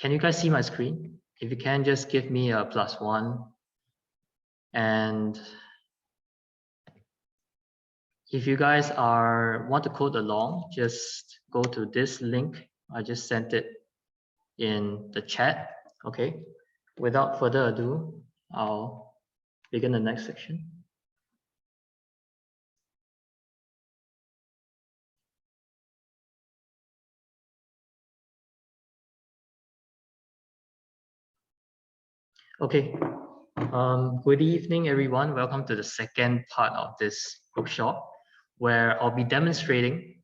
Can you guys see my screen? If you can, just give me a +1. And if you guys want to code along, just go to this link. I just sent it in the chat. Okay. Without further ado, I'll begin the next section. Okay. Good evening, everyone. Welcome to the second part of this workshop, where I'll be demonstrating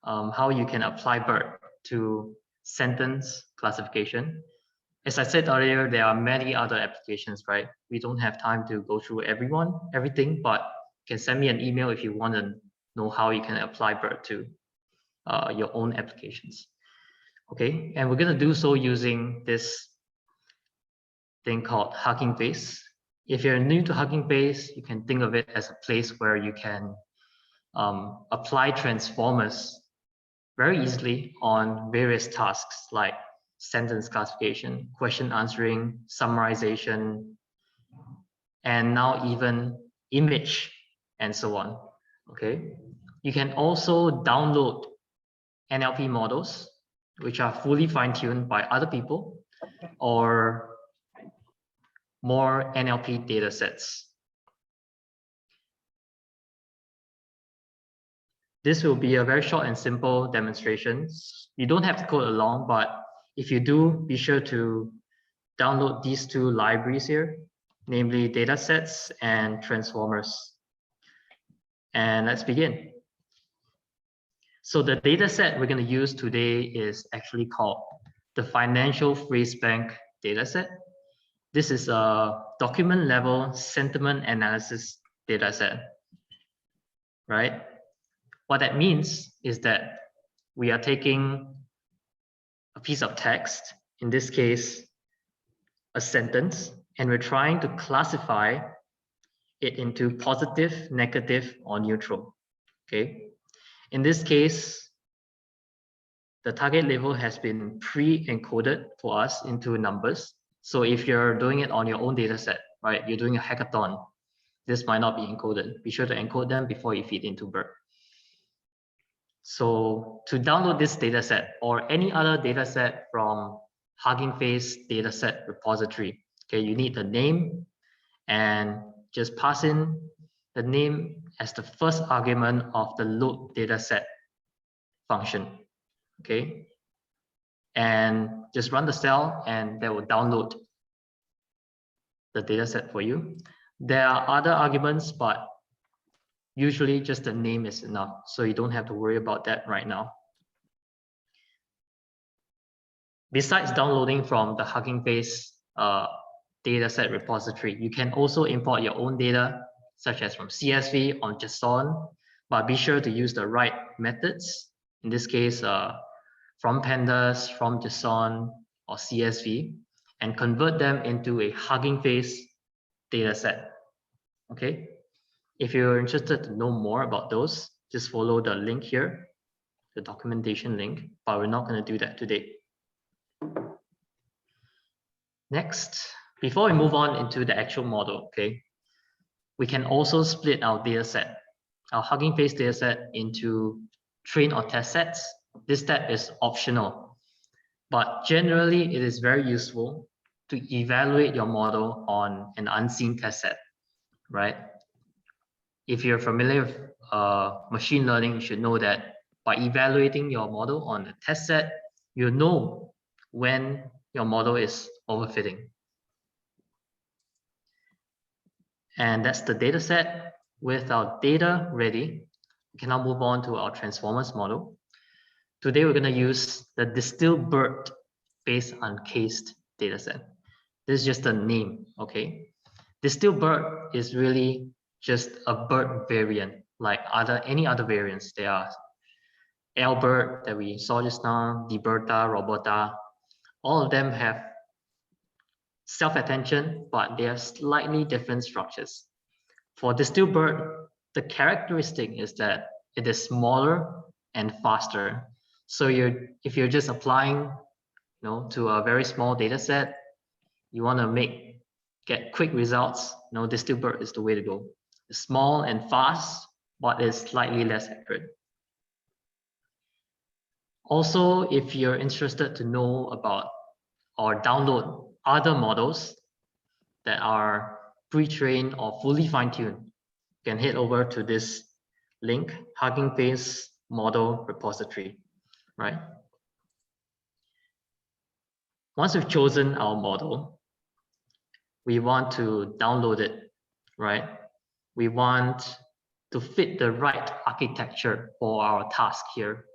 how you can apply BERT to sentence classification. As I said earlier, there are many other applications, right? We don't have time to go through everything, but you can send me an email if you want to know how you can apply BERT to your own applications. Okay, and we're going to do so using this thing called Hugging Face. If you're new to Hugging Face, you can think of it as a place where you can apply transformers very easily on various tasks like sentence classification, question answering, summarization, and now even image and so on. Okay, you can also download NLP models which are fully fine-tuned by other people, or more NLP data sets. This will be a very short and simple demonstration. You don't have to code along, but if you do, be sure to download these two libraries here, namely datasets and transformers. And let's begin. So the dataset we're going to use today is actually called the Financial Phrase Bank dataset. This is a document level sentiment analysis dataset, right? What that means is that we are taking a piece of text, in this case, a sentence, and we're trying to classify it into positive, negative, or neutral, okay? In this case, the target label has been pre-encoded for us into numbers. So if you're doing it on your own data set, right, you're doing a hackathon, this might not be encoded. Be sure to encode them before you feed into BERT. So to download this dataset or any other dataset from Hugging Face dataset repository, okay, you need the name and just pass in the name as the first argument of the load dataset function, okay? And just run the cell and that will download the dataset for you. There are other arguments, but usually just the name is enough, so you don't have to worry about that right now. Besides downloading from the Hugging Face dataset repository, you can also import your own data, such as from CSV or JSON, but be sure to use the right methods. In this case, from pandas, from JSON or CSV, and convert them into a Hugging Face dataset. Okay. If you're interested to know more about those, just follow the link here, the documentation link, but we're not going to do that today. Next, before we move on into the actual model, okay, we can also split our data set, our Hugging Face data set, into train or test sets. This step is optional, but generally it is very useful to evaluate your model on an unseen test set, right? If you're familiar with machine learning, you should know that by evaluating your model on a test set, you know when your model is overfitting. And that's the data set. With our data ready, we can now move on to our transformers model. Today, we're going to use the distilled BERT based uncased dataset. This is just a name, okay? Distilled BERT is really just a BERT variant, like any other variants. There are LBERT that we saw just now, DBERTA, Roberta. All of them have self-attention, but they have slightly different structures. For distilled BERT, the characteristic is that it is smaller and faster. So if you're just applying to a very small data set, you want to get quick results, distill BERT is the way to go. It's small and fast, but it's slightly less accurate. Also, if you're interested to know about or download other models that are pre-trained or fully fine-tuned, you can head over to this link, Hugging Face Model Repository, right? Once we've chosen our model, we want to download it, right? We want to fit the right architecture for our task here.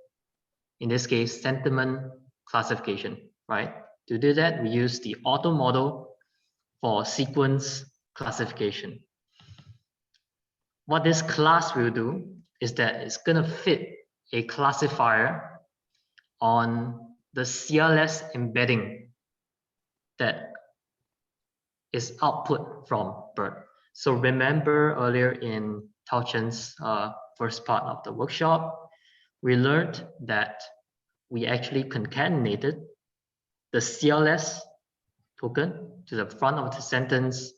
In this case, sentiment classification, right? To do that, we use the auto model for sequence classification. What this class will do is that it's going to fit a classifier on the CLS embedding that is output from BERT. So remember earlier in Tao Chen's first part of the workshop, we learned that we actually concatenated the CLS token to the front of the sentence.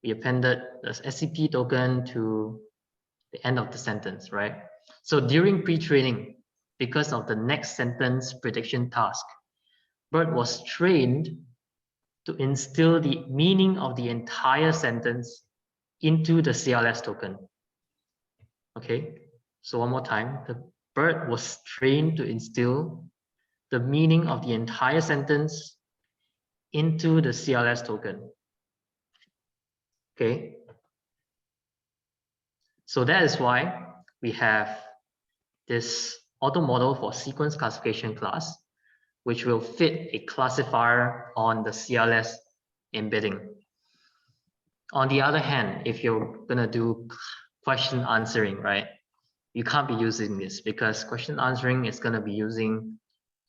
We appended the SCP token to the end of the sentence, right? So during pre-training, because of the next sentence prediction task, BERT was trained to instill the meaning of the entire sentence into the CLS token. Okay, so one more time, the BERT was trained to instill the meaning of the entire sentence into the CLS token. Okay, so that is why we have this auto model for sequence classification class, which will fit a classifier on the CLS embedding. On the other hand, if you're gonna do question answering, right, you can't be using this because question answering is gonna be using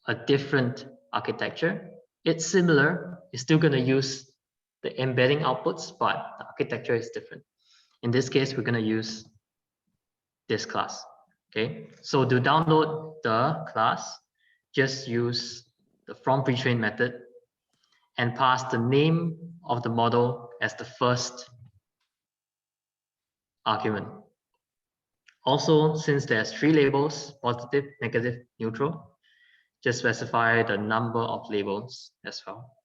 a different architecture. It's similar, it's still gonna use the embedding outputs, but the architecture is different. In this case, we're gonna use this class. Okay, so to download the class, just use the from pre-trained method and pass the name of the model as the first argument. Also, since there's 3 labels, positive, negative, neutral, just specify the number of labels as well.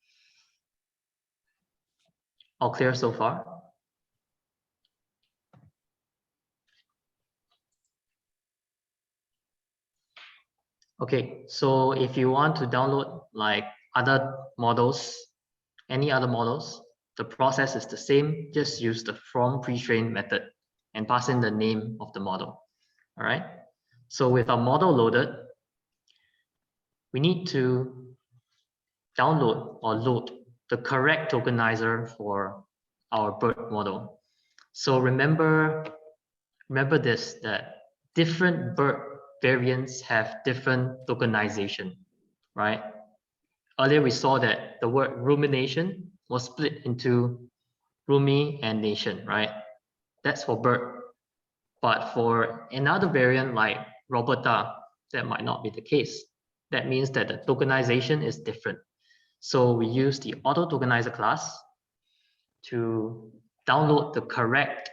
All clear so far? Okay, so if you want to download like other models, any other models, the process is the same, just use the from pre-trained method and pass in the name of the model. All right, so with our model loaded, we need to download or load the correct tokenizer for our BERT model. So remember this, that different BERT variants have different tokenization, right? Earlier we saw that the word rumination was split into Rumi and nation, right? That's for BERT. But for another variant like Roberta, that might not be the case. That means that the tokenization is different. So we use the auto tokenizer class to download the correct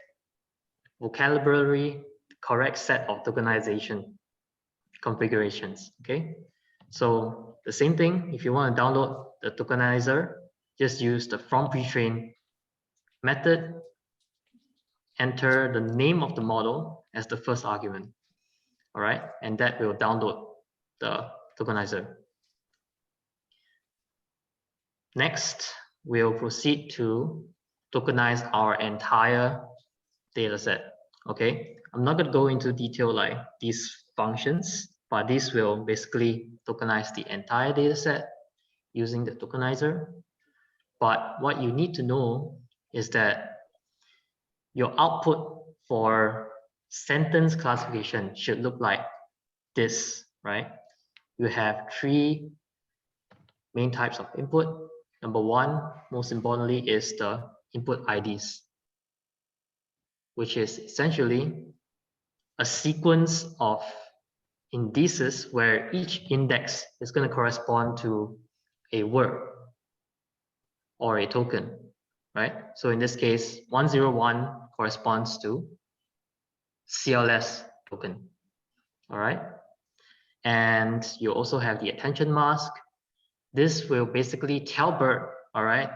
vocabulary, correct set of tokenization configurations. Okay, so the same thing, if you want to download the tokenizer, just use the from pre-trained method, enter the name of the model as the first argument. All right, and that will download the tokenizer. Next, we'll proceed to tokenize our entire data set. Okay, I'm not going to go into detail like these functions, but this will basically tokenize the entire data set using the tokenizer. But what you need to know is that your output for sentence classification should look like this, right? You have 3 main types of input. Number 1, most importantly, is the input IDs, which is essentially a sequence of indices where each index is going to correspond to a word or a token, right? So in this case, 101 corresponds to CLS token, all right? And you also have the attention mask. This will basically tell BERT, all right,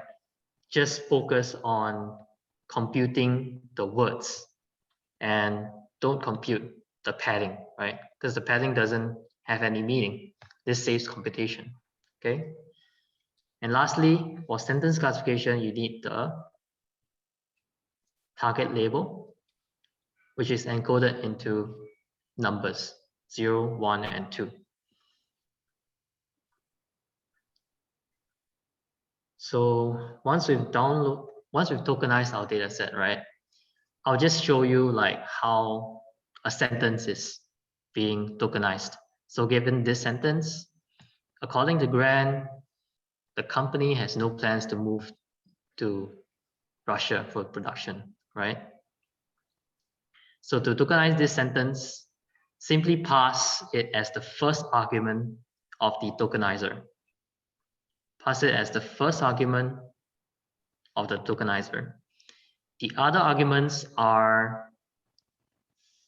just focus on computing the words and don't compute the padding, right? Because the padding doesn't have any meaning. This saves computation, okay? And lastly, for sentence classification, you need the target label, which is encoded into numbers 0, 1, and 2. So once we've tokenized our data set, right? I'll just show you like how a sentence is being tokenized. So given this sentence, according to Grant, the company has no plans to move to Russia for production, right? So to tokenize this sentence, simply pass it as the first argument of the tokenizer. Pass it as the first argument of the tokenizer. The other arguments are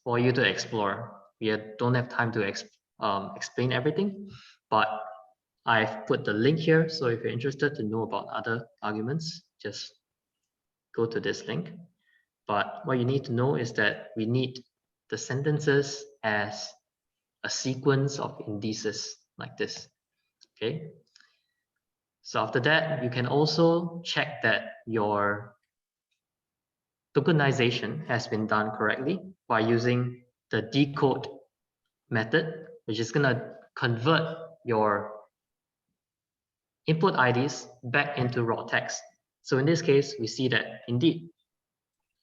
for you to explore. We don't have time to explain everything, but I've put the link here. So if you're interested to know about other arguments, just go to this link. But what you need to know is that we need the sentences as a sequence of indices like this, okay? So after that, you can also check that your tokenization has been done correctly by using the decode method, which is gonna convert your input IDs back into raw text. So in this case, we see that indeed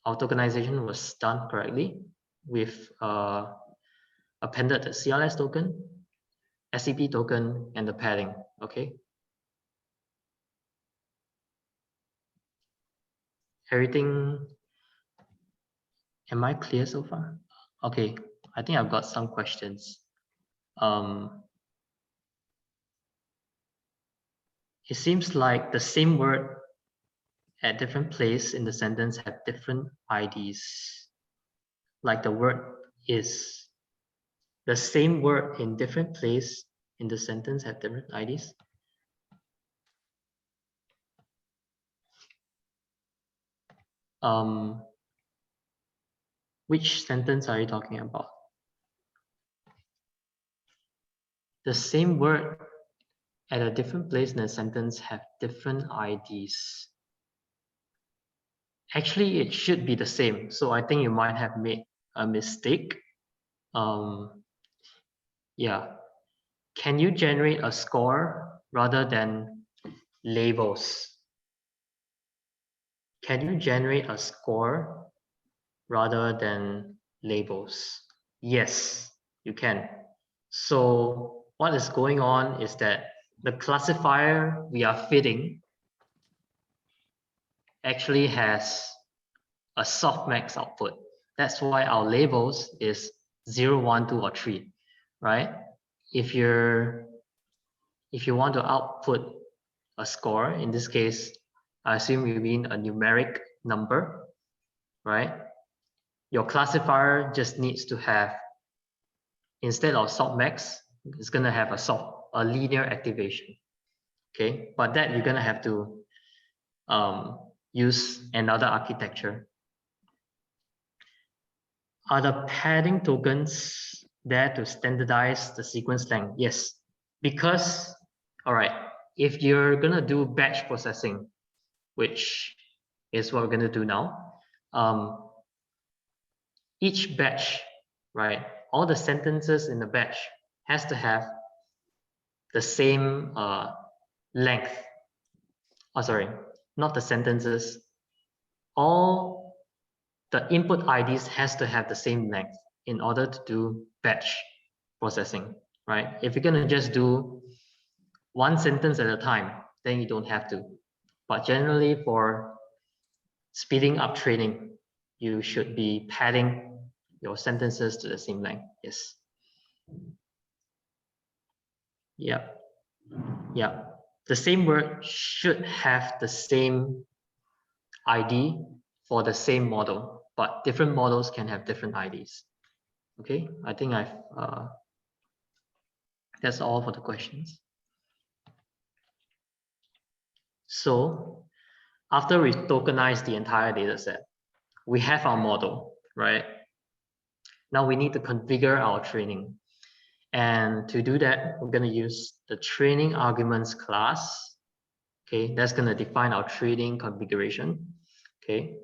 our tokenization was done correctly. We've appended the CLS token, SCP token, and the padding, okay? Everything, am I clear so far? Okay, I think I've got some questions. It seems like the same word at different place in the sentence have different IDs. Like the word is, the same word in different place in the sentence have different IDs. Which sentence are you talking about? The same word at a different place in a sentence have different IDs. Actually, it should be the same. So I think you might have made a mistake. Yeah. Can you generate a score rather than labels? Can you generate a score rather than labels? Yes, you can. So what is going on is that the classifier we are fitting actually has a softmax output. That's why our labels is 0, 1, 2, or 3, right? If you want to output a score, in this case, I assume you mean a numeric number, right? Your classifier just needs to have, instead of softmax, it's gonna have a linear activation, okay? But that you're gonna have to use another architecture. Are the padding tokens there to standardize the sequence length? Yes, because, all right, if you're gonna do batch processing, which is what we're gonna do now, each batch, right, all the sentences in the batch has to have the same length. Oh, sorry, not the sentences. All the input IDs has to have the same length in order to do batch processing, right? If you're gonna just do one sentence at a time, then you don't have to. But generally for speeding up training, you should be padding your sentences to the same length, yes. Yep, yep. the same word should have the same ID for the same model, but different models can have different IDs. Okay, I think that's all for the questions. So after we tokenize the entire data set, we have our model, right? Now we need to configure our training. And to do that, we're going to use the training arguments class. Okay, that's going to define our training configuration. Okay,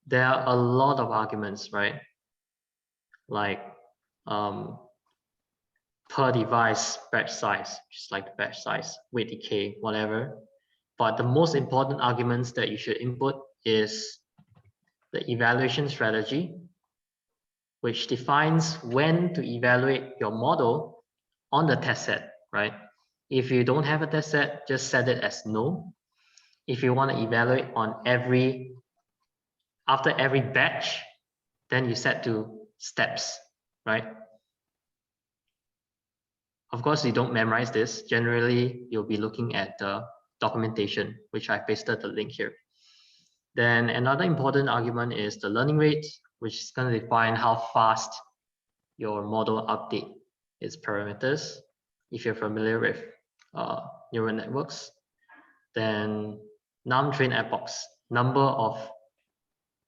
there are a lot of arguments, right? Like per device batch size, just like the batch size, weight decay, whatever. But the most important arguments that you should input is the evaluation strategy, which defines when to evaluate your model on the test set, right? If you don't have a test set, just set it as no. If you want to evaluate on after every batch, then you set to steps, right? Of course, you don't memorize this. Generally, you'll be looking at the documentation, which I pasted the link here. Then another important argument is the learning rate, which is going to define how fast your model update its parameters. If you're familiar with neural networks, then num train epochs, number of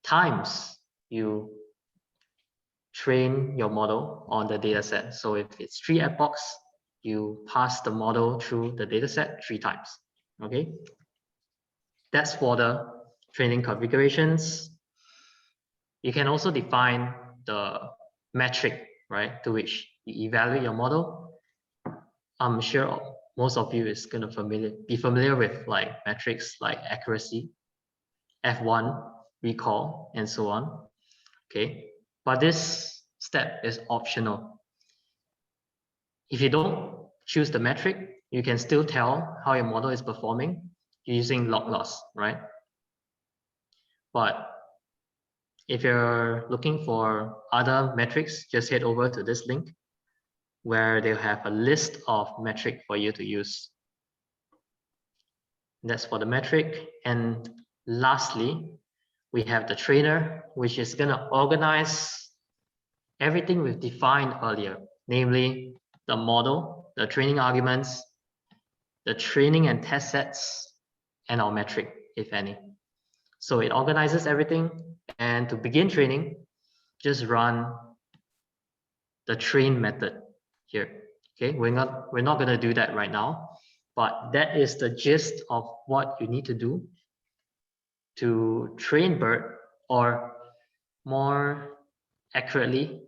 times you train your model on the data set. So if it's 3 epochs, you pass the model through the data set 3 times. Okay, that's for the training configurations. You can also define the metric, right, to which you evaluate your model. I'm sure most of you is going to be familiar with like metrics like accuracy, F1, recall, and so on. Okay, but this step is optional. If you don't choose the metric, you can still tell how your model is performing using log loss, right? But if you're looking for other metrics, just head over to this link where they'll have a list of metric for you to use. That's for the metric. And lastly, we have the trainer, which is going to organize everything we've defined earlier, namely the model, the training arguments, the training and test sets, and our metric, if any. So it organizes everything. And to begin training, just run the train method here. Okay, we're not going to do that right now, but that is the gist of what you need to do to train BERT, or more accurately,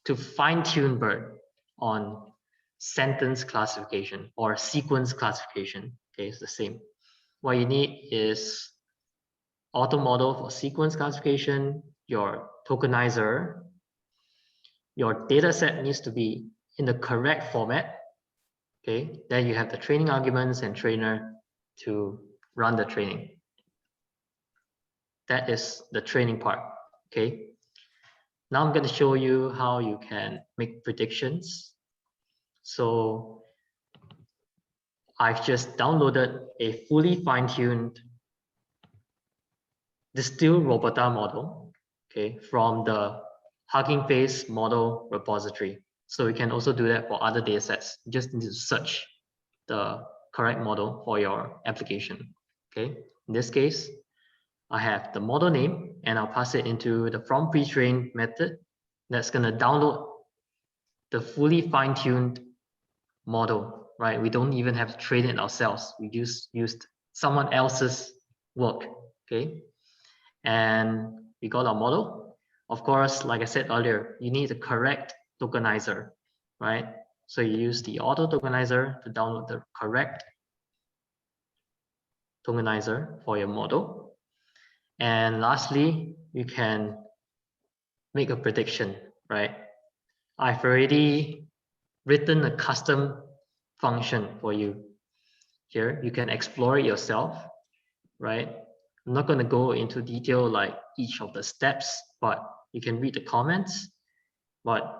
to fine-tune BERT on sentence classification or sequence classification. Okay, it's the same. What you need is auto model for sequence classification, your tokenizer. Your data set needs to be in the correct format. Okay, then you have the training arguments and trainer to run the training. That is the training part. Okay, now I'm going to show you how you can make predictions. So I've just downloaded a fully fine-tuned distilled robota model, okay, from the Hugging Face model repository. So you can also do that for other data sets. You just need to search the correct model for your application. Okay, in this case, I have the model name and I'll pass it into the from pre-trained method that's going to download the fully fine-tuned model, right? We don't even have to train it ourselves. We used someone else's work, okay? And we got our model. Of course, like I said earlier, you need the correct tokenizer, right? So you use the auto tokenizer to download the correct tokenizer for your model. And lastly, you can make a prediction, right? I've already written a custom function for you here. You can explore it yourself, right? I'm not going to go into detail like each of the steps, but you can read the comments. But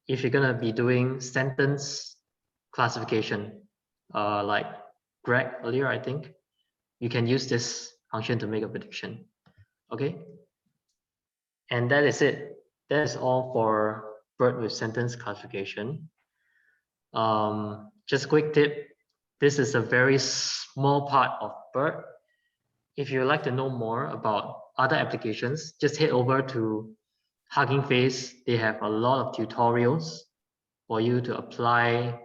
if you're going to be doing sentence classification, like Greg earlier, I think, you can use this function to make a prediction. Okay. And that is it. That is all for BERT with sentence classification. Just a quick tip. This is a very small part of BERT. If you'd like to know more about other applications, just head over to Hugging Face. They have a lot of tutorials for you to apply,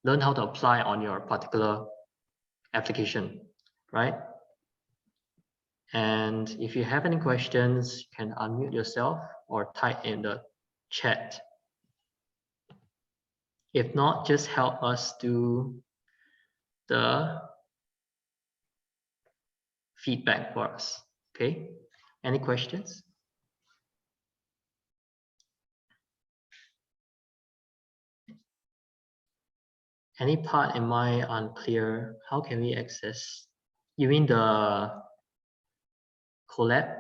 learn how to apply on your particular application, right? And if you have any questions, you can unmute yourself or type in the chat. If not, just help us do the feedback for us. Okay? Any questions? Any part am I unclear? How can we access? You mean the collab?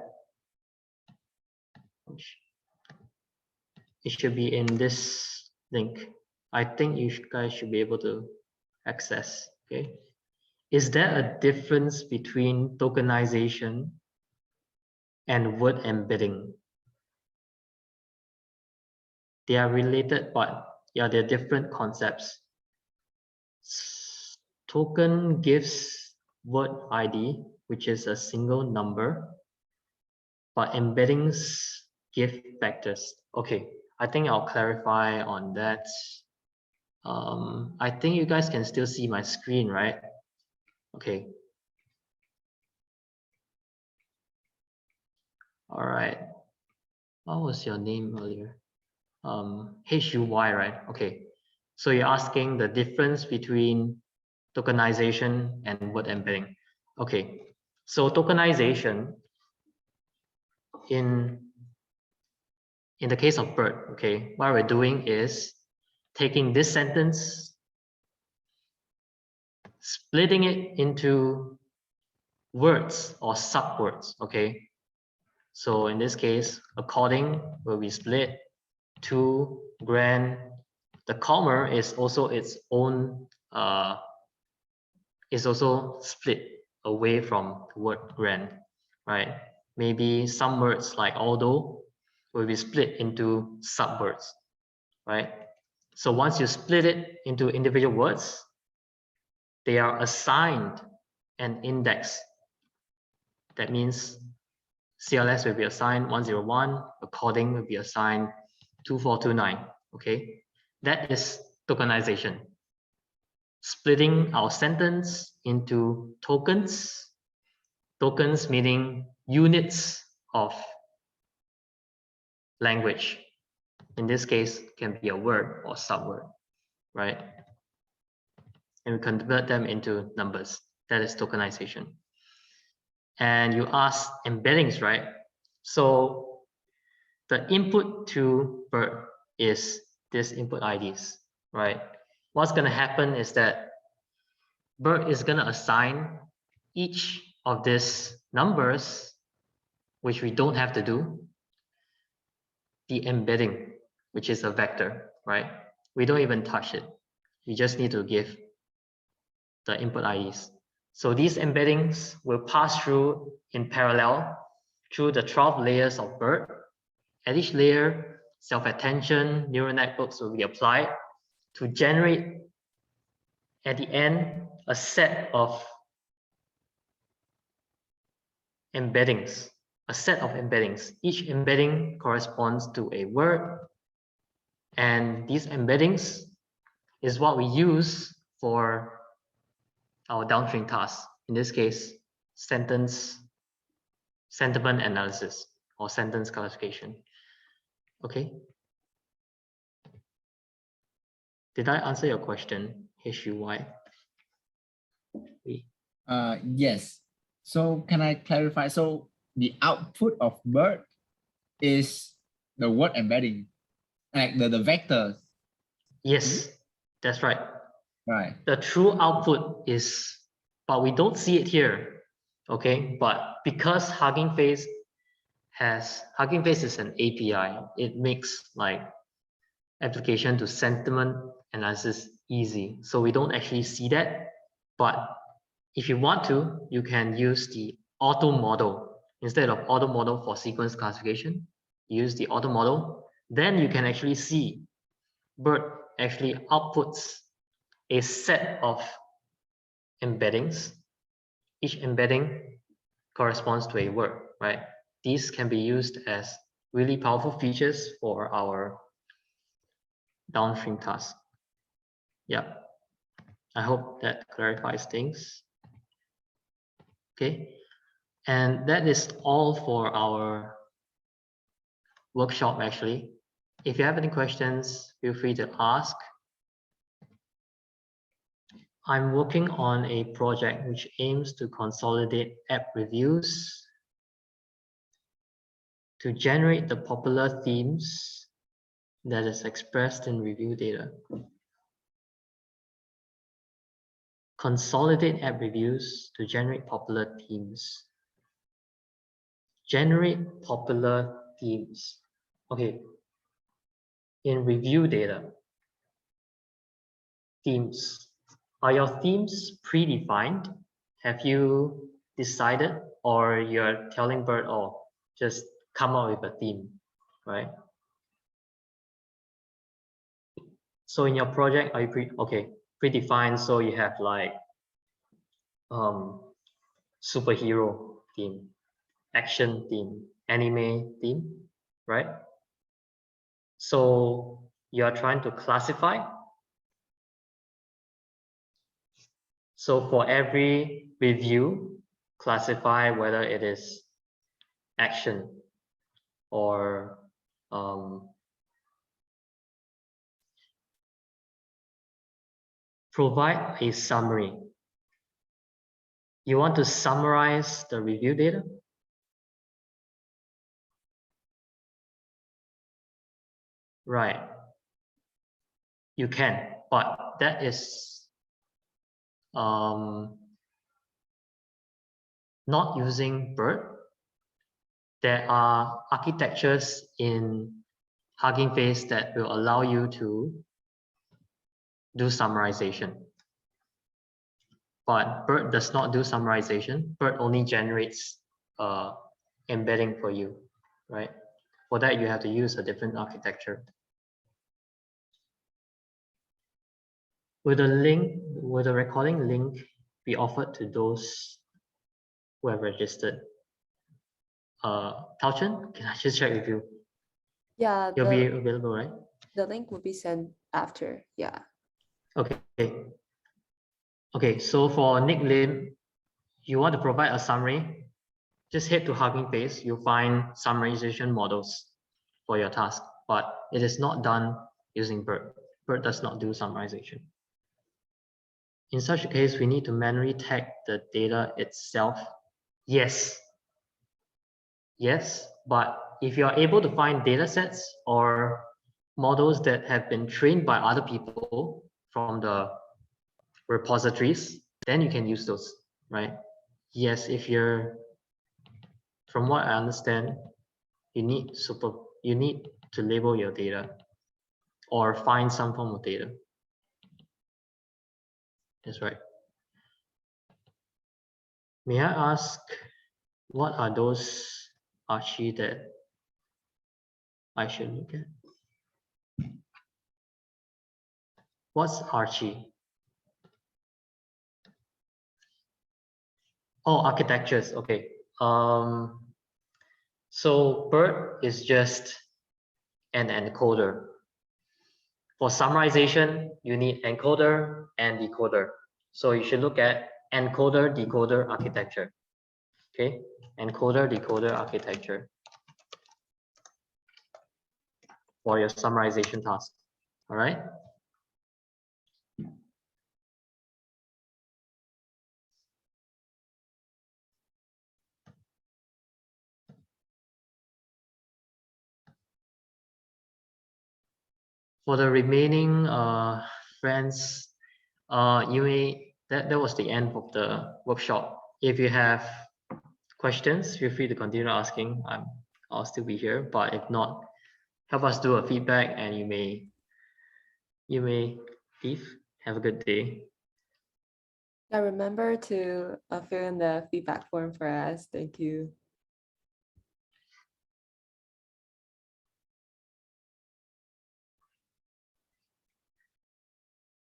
It should be in this link. I think you guys should be able to access. Okay. Is there a difference between tokenization and word embedding? They are related, but yeah, they're different concepts. Token gives word ID, which is a single number, but embeddings give vectors. Okay, I think I'll clarify on that. I think you guys can still see my screen, right? Okay. All right. What was your name earlier? HUY, right? Okay. So you're asking the difference between tokenization and word embedding. Okay. So tokenization in the case of BERT, okay, what we're doing is taking this sentence, splitting it into words or subwords, okay? So in this case, according will be split to grand. The comma is also its own, is also split away from the word grand, right? Maybe some words like although will be split into subwords, right? So once you split it into individual words, they are assigned an index. That means CLS will be assigned 101, according will be assigned 2429, okay? That is tokenization. Splitting our sentence into tokens, tokens meaning units of language. In this case, can be a word or subword, right? And we convert them into numbers. That is tokenization. And you ask embeddings, right? So the input to BERT is this input IDs, right? What's going to happen is that BERT is going to assign each of these numbers, which we don't have to do, the embedding, which is a vector, right? We don't even touch it. We just need to give the input IDs. So these embeddings will pass through in parallel through the 12 layers of BERT. At each layer, self-attention, neural networks will be applied to generate, at the end, a set of embeddings, Each embedding corresponds to a word, and these embeddings is what we use for our downstream tasks. In this case, sentiment analysis or sentence classification. Okay. Did I answer your question, HUY? Yes. So can I clarify? So the output of BERT is the word embedding, like the vectors. Yes, that's right. Right. The true output is, but we don't see it here. Okay, but because Hugging Face is an API, it makes like application to sentiment analysis easy. So we don't actually see that, but if you want to, you can use the auto model. Instead of auto model for sequence classification, use the auto model. Then you can actually see BERT actually outputs a set of embeddings. Each embedding corresponds to a word, right? These can be used as really powerful features for our downstream tasks. Yeah, I hope that clarifies things. Okay, and that is all for our workshop actually. If you have any questions, feel free to ask. I'm working on a project which aims to consolidate app reviews to generate the popular themes that is expressed in review data. Consolidate app reviews to generate popular themes. Generate popular themes. Okay. In review data, themes. Are your themes predefined? Have you decided, or you're telling BERT, oh, just come up with a theme, right? So in your project, are you predefined? So you have like superhero theme, action theme, anime theme, right? So you are trying to classify. So for every review, classify whether it is action or provide a summary. You want to summarize the review data? Right. You can, but that is not using BERT. There are architectures in Hugging Face that will allow you to do summarization. But BERT does not do summarization. BERT only generates embedding for you, right? For that, you have to use a different architecture. Will the recording link be offered to those who have registered? Tao Chen, can I just check with you? Yeah, You'll be available, right? the link will be sent after. Yeah. Okay. Okay, so for Nick Lim, you want to provide a summary, just head to Hugging Face, you'll find summarization models for your task, but it is not done using BERT. BERT does not do summarization. In such a case, we need to manually tag the data itself. Yes, but if you are able to find data sets or models that have been trained by other people from the repositories, then you can use those, right? Yes, if you're, from what I understand, you need to label your data or find some form of data. That's right. May I ask, what are those archie that I should look at? What's archie? Oh, architectures. Okay. So BERT is just an encoder. For summarization, you need encoder and decoder. So you should look at encoder decoder architecture. Okay, encoder decoder architecture for your summarization task. All right. For the remaining friends, that was the end of the workshop. If you have questions, feel free to continue asking. I'll still be here, but if not, help us do a feedback and you may leave. Have a good day. Yeah, remember to fill in the feedback form for us. Thank you.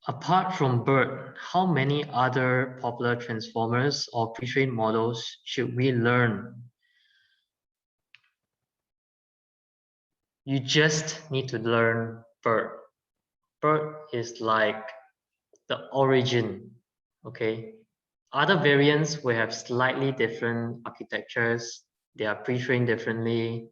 Apart from BERT, how many other popular transformers or pre-trained models should we learn? You just need to learn BERT. BERT is like the origin, okay? Other variants will have slightly different architectures. They are pre-trained differently.